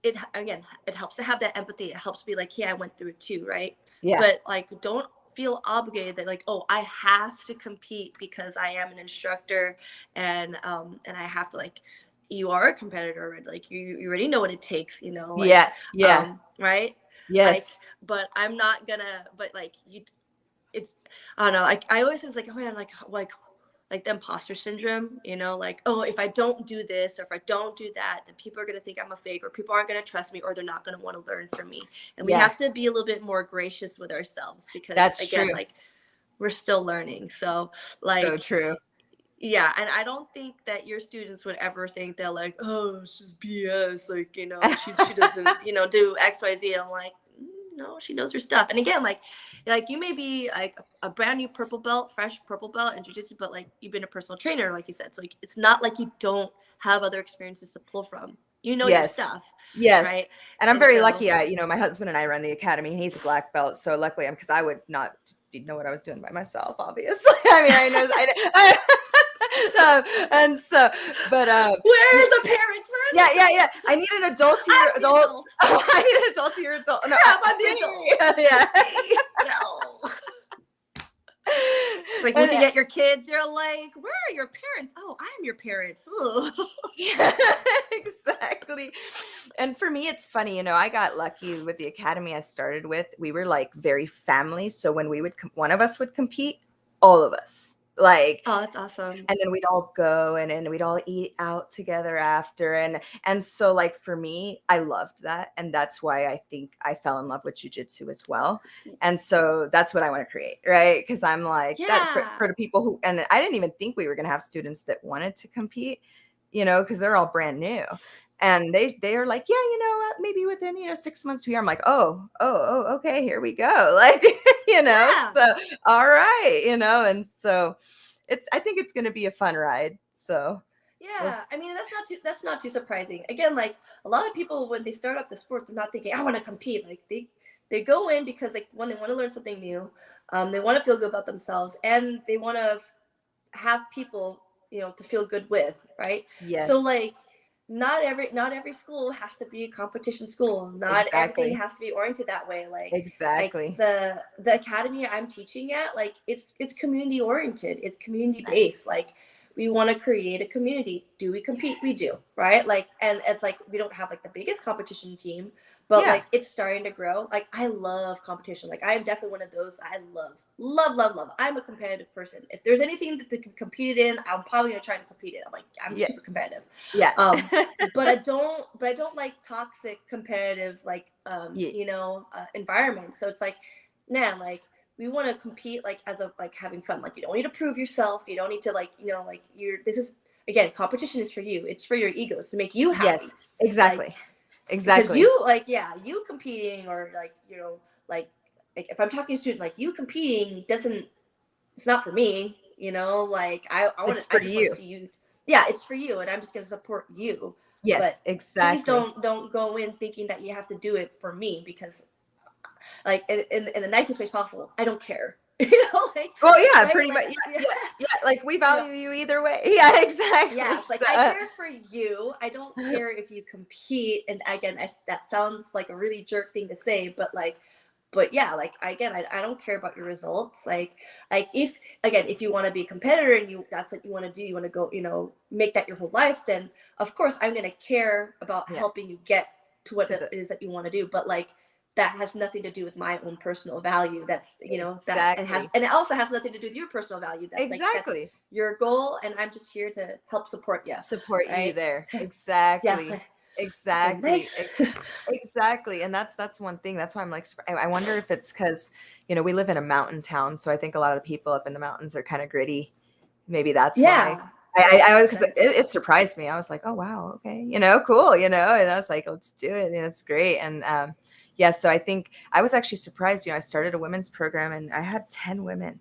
it, again, it helps to have that empathy. It helps be like, yeah, I went through it too, right? Yeah. But like, don't feel obligated that like, oh, I have to compete because I am an instructor, and I have to, like, you are a competitor already, like you already know what it takes, you know, like, Yeah. right? Like, Yes. but I'm not gonna, but like it's, I don't know. Like I always was like, oh man, like the imposter syndrome, you know, like, oh, if I don't do this or if I don't do that, then people are going to think I'm a fake, or people aren't going to trust me, or they're not going to want to learn from me. And we Yeah. have to be a little bit more gracious with ourselves because, That's again, true. like we're still learning. So, So like, true. yeah. And I don't think that your students would ever think they're like, oh, it's just BS. Like, you know, she doesn't, you know, do XYZ. I'm like, no, she knows her stuff. And again, like you may be like a brand new purple belt, fresh purple belt in jiu-jitsu, but like you've been a personal trainer, like you said. So like, it's not like you don't have other experiences to pull from. You know your Yes. stuff, Yes. right? And I'm And very so, lucky. My husband and I run the academy. He's a black belt. So luckily because I would not know what I was doing by myself, obviously. I mean, I know, and so, but, where are the parents? Where are yeah, the yeah, adults? yeah. I need an adult to your I'm the adult. adult. I need an adult to your adult. No, Crap, I'm it's the me. adult. Yeah. It's me. No. It's like And, looking at your kids, you're like, where are your parents? Oh, I'm your parents. yeah, exactly. And for me, it's funny, I got lucky with the academy I started with. We were like very family. So when we would, one of us would compete, all of us, like, Oh, that's awesome. and then we'd all go and we'd all eat out together after. And so like for me, I loved that. And that's why I think I fell in love with jujitsu as well. And so that's what I want to create, right? Because I'm like that for the people who, and I didn't even think we were going to have students that wanted to compete, because they're all brand new. And they are like, yeah, maybe within, 6 months to a year. I'm like, oh, okay, here we go. Like, Yeah. so all right, and so I think it's going to be a fun ride. So Yeah, I mean that's not too surprising. Again, like a lot of people when they start up the sport, they're not thinking I want to compete. Like they go in because like when they want to learn something new, they want to feel good about themselves, and they want to have people to feel good with, right? yes, So like not every school has to be a competition school. Not everything exactly, has to be oriented that way. Like exactly. the academy I'm teaching at, like it's community oriented. It's community Nice. based. Like we want to create a community. Do we compete? We do, right? Like, and it's like we don't have like the biggest competition team, but Yeah. like it's starting to grow. Like I love competition. Like I am definitely one of those. I love. I'm a competitive person. If there's anything that they can compete in, I'm probably gonna try to compete in. I'm Yeah. super competitive. Yeah. But I don't like toxic competitive Yeah. environment. So it's like, man, like we want to compete like as a like having fun. Like you don't need to prove yourself. You don't need to like this is again, competition is for you. It's for your egos to make you happy. Yes, exactly. Like because Exactly. you like you competing or like like if I'm talking to a student, like you competing doesn't, it's not for me. Like It's I for just want you. to see you. Yeah, it's for you, and I'm just gonna support you. Yes, But please exactly. don't go in thinking that you have to do it for me, because like in the nicest way possible, I don't care. Like Well, yeah, right, pretty like much. yeah, Yeah. Like we you know, value you either way. Yeah, exactly. yeah, it's like So, I care for you. I don't care if you compete. And again, that sounds like a really jerk thing to say, but yeah, like again, I don't care about your results. Like if you want to be a competitor and that's what you want to do, you want to go, make that your whole life, then of course I'm gonna care about yeah. helping you get to what To it the is that you want to do. But like that has nothing to do with my own personal value. That's that exactly. and it also has nothing to do with your personal value. That's Exactly. your goal, and I'm just here to help support you. Support you Right? there. Yeah. Exactly. Okay, Exactly. nice. Exactly. And that's one thing. That's why I'm like, I wonder if it's because, we live in a mountain town. So I think a lot of the people up in the mountains are kind of gritty. Maybe that's why. Yeah. I Makes because sense. it surprised me. I was like, oh wow, okay, cool, and I was like, let's do it. It's great. And yeah, so I think I was actually surprised. I started a women's program and I had 10 women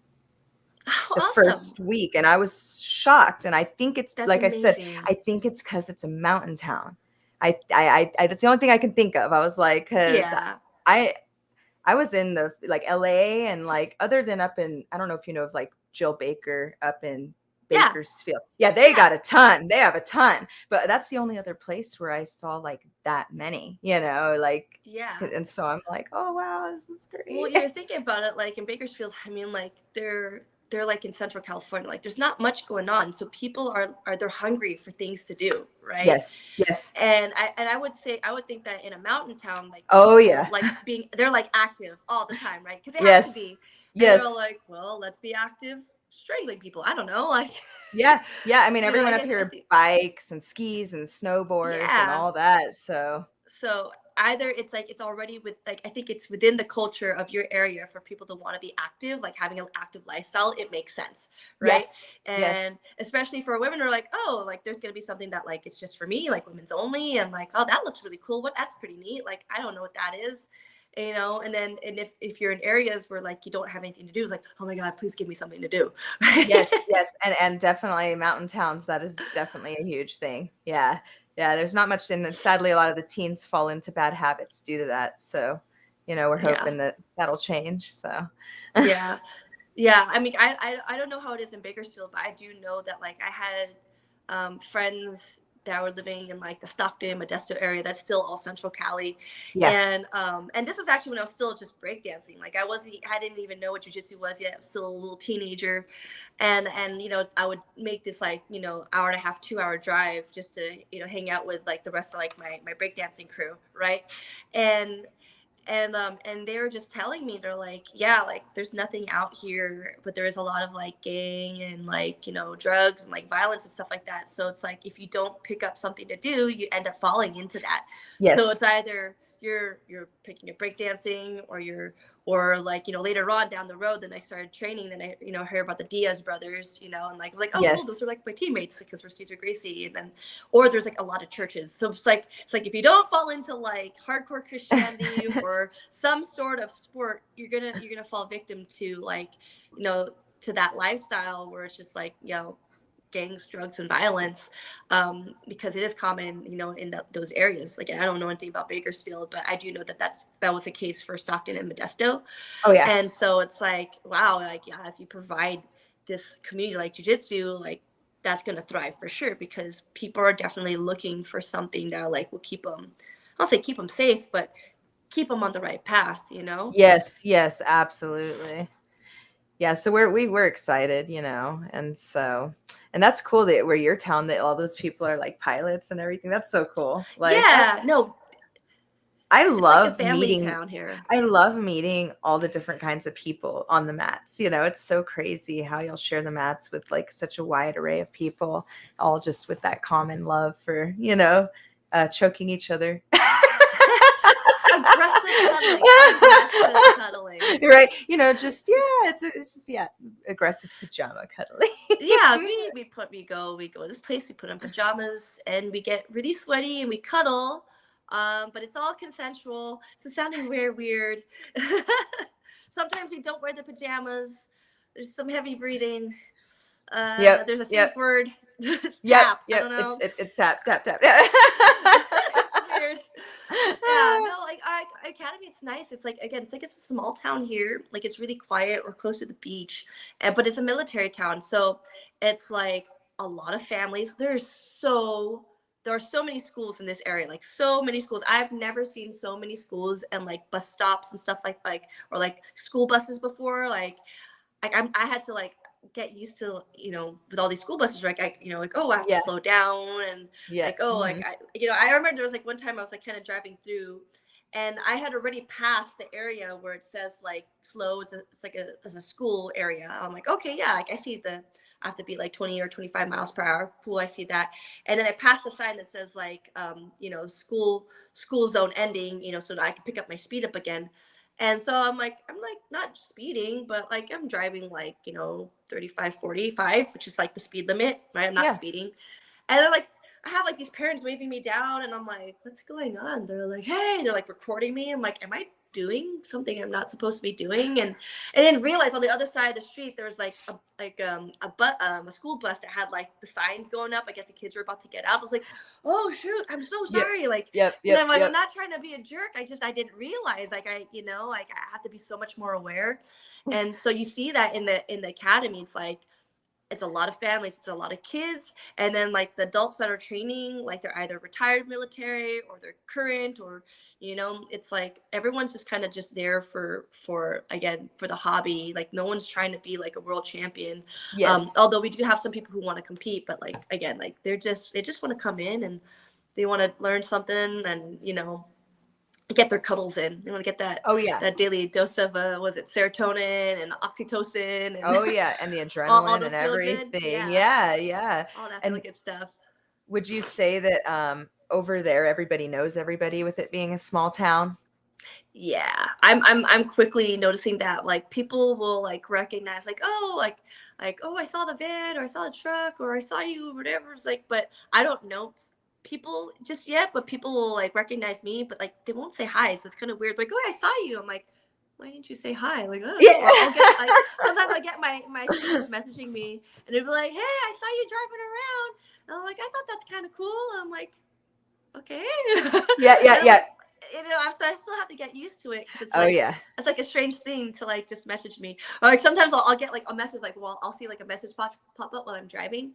Oh, the awesome. first week, and I was shocked. And I think it's That's like I said, amazing. I think it's because it's a mountain town. I that's the only thing I can think of. I was like, because Yeah. I I was in the like LA and like other than up in, I don't know if you know of like Jill Baker up in Yeah. Bakersfield. Yeah, they Yeah. got a ton. They have a ton. But that's the only other place where I saw like that many, like Yeah. and so I'm like, oh wow, this is Well, great. you're thinking about it, like in Bakersfield, I mean, like they're like in Central California. Like there's not much going on. So people are they're hungry for things to do, right? Yes. Yes. And I would think that in a mountain town, like Oh people yeah. like they're like active all the time, right? Because they have to Yes. be. And they're Yes. like, well, let's be active strangling people. I don't know. Like, Yeah. Yeah. I mean, you know, everyone like up I here think, bikes and skis and snowboards and yeah. all that. So So either it's like it's already with like I think it's within the culture of your area for people to want to be active, like having an active lifestyle. It makes sense, right? yes. Yes. And especially for women who are like, oh, like there's gonna be something that like it's just for me, like women's only, and like, oh, that looks really cool. What That's pretty neat. Like I don't know what that is. And then and if you're in areas where like you don't have anything to do, it's like, oh my God, please give me something to do. Yes, yes, and definitely mountain towns, that is definitely a huge thing. Yeah. Yeah, there's not much, and sadly a lot of the teens fall into bad habits due to that. So, we're Yeah. hoping that that'll change. So Yeah. Yeah, I mean, I don't know how it is in Bakersfield, but I do know that like I had friends that were living in like the Stockton, Modesto area. That's still all Central Cali, yeah. and this was actually when I was still just breakdancing. Like I didn't even know what jujitsu was yet. I was still a little teenager, and I would make this like hour and a half, 2 hour drive just to hang out with like the rest of like my breakdancing crew, right? And and they were just telling me, they're like, yeah, like there's nothing out here, but there is a lot of like gang and like drugs and like violence and stuff like that. So it's like if you don't pick up something to do, you end up falling into that. So Yes. it's either you're picking up breakdancing, or like later on down the road, then I started training, then I heard about the Diaz brothers, and like oh cool, Yes. those are like my teammates because we're Cesar Gracie. And then or there's like a lot of churches, so it's like if you don't fall into like hardcore Christianity or some sort of sport, you're gonna fall victim to like to that lifestyle where it's just like gangs, drugs, and violence, because it is common, in those areas. Like I don't know anything about Bakersfield, but I do know that was the case for Stockton and Modesto. Oh yeah. And so it's like, wow, like yeah, if you provide this community like jujitsu, like that's gonna thrive for sure, because people are definitely looking for something that like will keep them. I'll say keep them safe, but keep them on the right path. Yes, yes, absolutely. Yeah, so we're excited, and that's cool that where your town, that all those people are like pilots and everything. That's so cool. Like Yeah, no, I it's like a love family meeting town here. I love meeting all the different kinds of people on the mats. It's so crazy how you'll share the mats with like such a wide array of people, all just with that common love for, choking each other. Aggressive cuddling. Aggressive cuddling. Right. It's just, yeah, aggressive pajama cuddling. Yeah, we go to this place, we put on pajamas and we get really sweaty and we cuddle. But it's all consensual. So sounding very weird. Sometimes we don't wear the pajamas. There's some heavy breathing. Yep. There's a safe Yep. word. It's Yep. tap. I Yep. don't know. It's tap, tap, tap. It's weird. Yeah, no, like Academy, it's nice. It's like, again, it's like it's a small town here. Like it's really quiet. We're close to the beach, but it's a military town, so it's like a lot of families. There are so many schools in this area, like so many schools. I've never seen so many schools and like bus stops and stuff like or like school buses before. I had to like get used to with all these school buses, right? Like, oh, I have to Yeah. slow down, and Yeah. like, oh, Mhm. like I remember there was like one time I was like kind of driving through, and I had already passed the area where it says like slow. It's like as a school area. I'm like, okay, yeah, like I see I have to be like 20 or 25 miles per hour. Cool, I see that. And then I passed a sign that says like school zone ending, so that I can pick up my speed up again. And so I'm like not speeding, but like I'm driving like 35, 45, which is like the speed limit, right? I'm not Yeah. speeding. And they're like, I have like these parents waving me down, and I'm like, what's going on? They're like, hey, they're like recording me. I'm like, am I doing something I'm not supposed to be doing? And then realize on the other side of the street there's like a school bus that had like the signs going up. I guess the kids were about to get out. I was like, oh shoot, I'm so Yep. sorry. Like, Yep. and Yep. I'm like, I'm Yep. not trying to be a jerk. I didn't realize like like I have to be so much more aware. And so you see that in the academy. It's like it's a lot of families, it's a lot of kids, and then like the adults that are training, like they're either retired military or they're current, or it's like everyone's just kind of just there for again for the hobby. Like no one's trying to be like a world champion. Yes. Although we do have some people who want to compete, but like again, like they just want to come in and they want to learn something and get their cuddles in. They want to get that Oh yeah. that daily dose of was it serotonin and oxytocin and Oh yeah, and the all adrenaline and those feel good. everything. Yeah, Yeah. all that feel And good stuff. would you say that over there everybody knows everybody with it being a small town? Yeah, I'm quickly noticing that like people will like recognize like oh I saw the van or I saw the truck or I saw you or whatever. It's like, but I don't know people just yet, but people will like recognize me, but like they won't say hi, so it's kind of weird. Like, oh, I saw you. I'm like, why didn't you say hi? Like, Yeah. or I'll get like sometimes I get my students messaging me and they'll be like, hey, I saw you driving around. And I'm like, I thought that's kind of cool. I'm like, okay. Yeah. Like, so I still have to get used to it because it's like it's like a strange thing to like just message me. Or like sometimes I'll get like a message like, well, I'll see like a message pop up while I'm driving,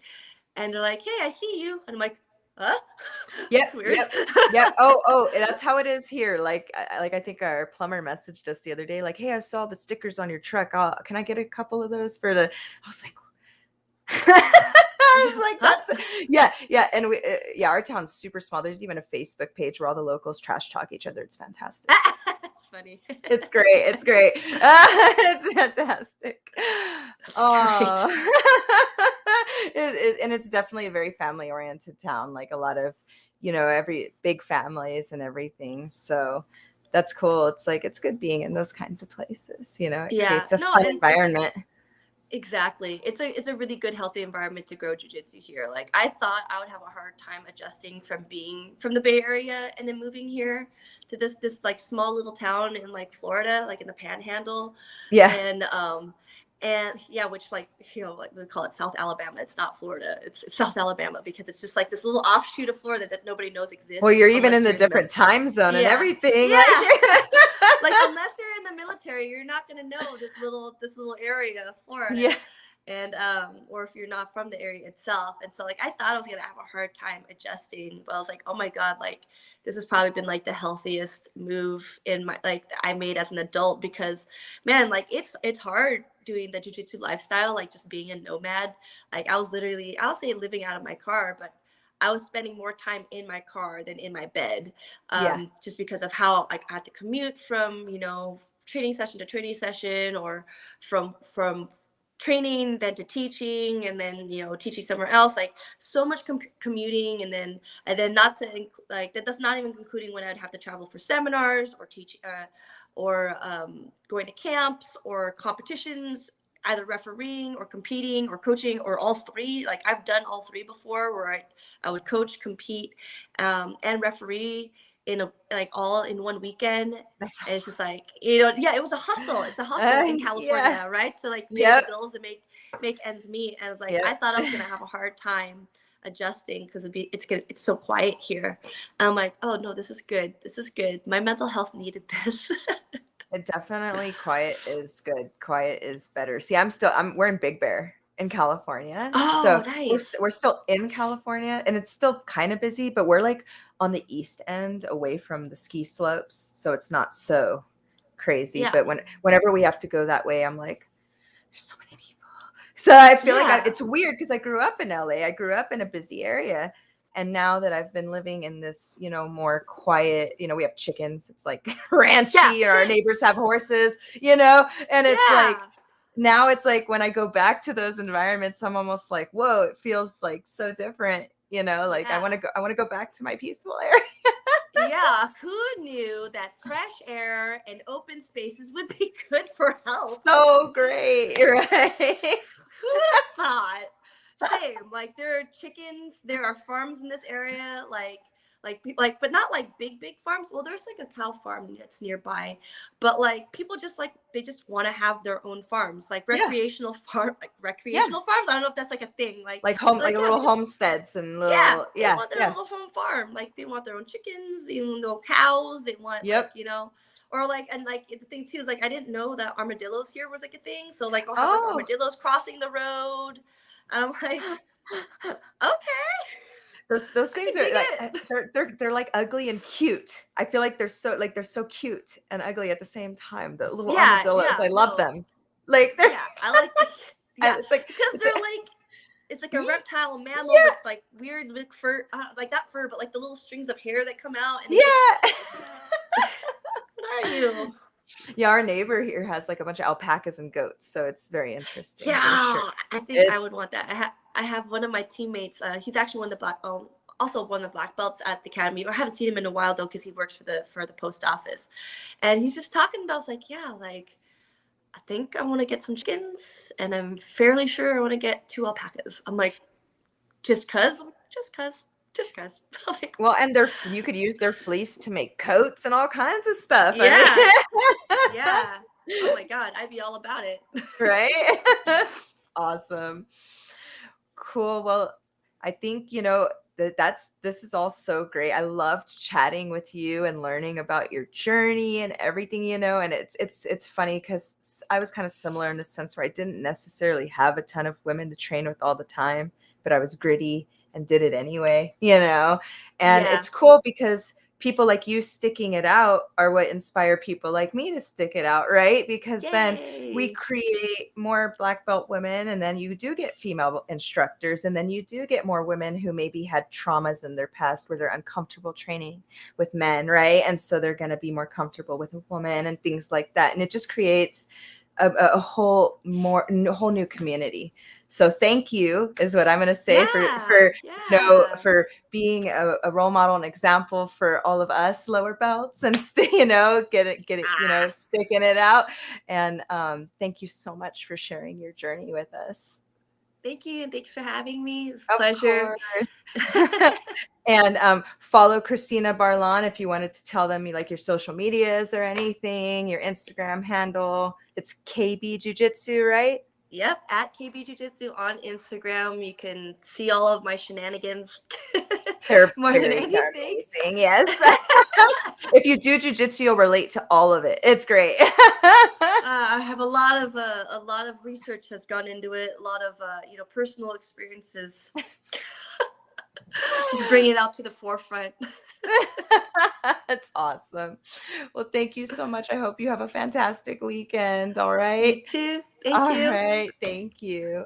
and they're like, hey, I see you, and I'm like, huh? Yep. Weird. Yep. Oh, that's how it is here. Like I think our plumber messaged us the other day, like, hey, I saw the stickers on your truck. Can I get a couple of those for the? I was like. I was like, that's and our town's super small. There's even a Facebook page where all the locals trash talk each other. It's fantastic. That's funny. It's great. It's fantastic. And it's definitely a very family oriented town. Like a lot of, every big families and everything. So that's cool. It's like it's good being in those kinds of places. It creates a fun environment. Exactly. It's a really good, healthy environment to grow jiu-jitsu here. Like I thought I would have a hard time adjusting from being from the Bay Area and then moving here to this like small little town in like Florida, like in the Panhandle. Yeah. And yeah, which like like we call it South Alabama. It's not Florida. It's South Alabama because it's just like this little offshoot of Florida that nobody knows exists. Well, you're even in the different time zone and everything. Yeah. Like unless you're in the military, you're not gonna know this little area of Florida. Yeah. And or if you're not from the area itself. And so like I thought I was gonna have a hard time adjusting, but I was like, oh my God, like this has probably been like the healthiest move in my like I made as an adult because man, like it's hard doing the jiu-jitsu lifestyle, like just being a nomad. Like I was literally, I'll say living out of my car, but I was spending more time in my car than in my bed, just because of how like I had to commute from training session to training session, or from training then to teaching, and then teaching somewhere else. Like so much commuting, and then not to like that's not even including when I'd have to travel for seminars or teach or going to camps or competitions, either refereeing or competing or coaching or all three. Like I've done all three before, where I would coach, compete, and referee all in one weekend. And it's just like it was a hustle. It's a hustle in California, right? To like pay the bills and make ends meet. And it's like I thought I was gonna have a hard time adjusting because it's so quiet here. And I'm like, oh no, this is good. My mental health needed this. It definitely, quiet is good. Quiet is better. See, we're in Big Bear in California. Oh, so nice. We're still in California and it's still kind of busy, but we're like on the east end away from the ski slopes. So it's not so crazy. Yeah. But whenever we have to go that way, I'm like, there's so many people. So I feel like it's weird because I grew up in LA. I grew up in a busy area. And now that I've been living in this, more quiet, we have chickens. It's like ranchy, or our neighbors have horses, and it's like, now it's like when I go back to those environments, I'm almost like, whoa, it feels like so different, like I want to go back to my peaceful area. Yeah. Who knew that fresh air and open spaces would be good for health? So great. Right. Who would have thought? Same. Like there are chickens, there are farms in this area, but not like big farms. Well, there's like a cow farm that's nearby, but like people just they just want to have their own farms, like recreational farms. I don't know if that's like a thing, like little homesteads and little they want their little home farm. Like they want their own chickens, little cows. They want or and the thing too is I didn't know that armadillos here was like a thing. So I'll have armadillos crossing the road. And I'm like, okay, Those I things can are dig like it. they're like ugly and cute. I feel like they're so cute and ugly at the same time. The little Yeah, armadillos, yeah, I love no, them. Like they're yeah, I like, and yeah, because it's they're like like, it's like a ye- reptile mammal with yeah, like weird like fur, like not fur, but like the little strings of hair that come out, and they just, yeah. what are you? Yeah, our neighbor here has like a bunch of alpacas and goats, so it's very interesting for sure. Yeah, I think I It's would want that. I have one of my teammates. He's actually one of the black also one of the black belts at the academy. I haven't seen him in a while though because he works for the post office, and he's just talking about like, yeah, like I think I want to get some chickens, and I'm fairly sure I want to get 2 alpacas. I'm like, just cause, just cause. Like, well, and you could use their fleece to make coats and all kinds of stuff. I yeah, mean, yeah. Oh my God, I'd be all about it. right? It's awesome. Cool. Well, I think, this is all so great. I loved chatting with you and learning about your journey and everything, and it's funny because I was kind of similar in the sense where I didn't necessarily have a ton of women to train with all the time, but I was gritty and did it anyway. And Yeah. it's cool because people like you sticking it out are what inspire people like me to stick it out, right? Because then we Yay. create more black belt women, and then you do get female instructors, and then you do get more women who maybe had traumas in their past where they're uncomfortable training with men, right? And so they're going to be more comfortable with a woman and things like that, and it just creates a whole new community. So thank you is what I'm going to say for Yeah. for Yeah. for being a role model and example for all of us lower belts and Ah. sticking it out. And thank you so much for sharing your journey with us. Thank you, and thanks for having me. It was a Of pleasure. course. And follow Kristina Barlaan if you wanted to tell them like your social medias or anything, your Instagram handle. It's KB Jiu Jitsu, right? Yep, at KB Jiu Jitsu on Instagram. You can see all of my shenanigans They're more than they're anything. amazing. Yes. If you do jujitsu, you'll relate to all of it. It's great. I have a lot of research has gone into it. A lot of personal experiences. Just bring it out to the forefront. That's awesome. Well, thank you so much. I hope you have a fantastic weekend. All You right. too. Thank All you. right. Thank you.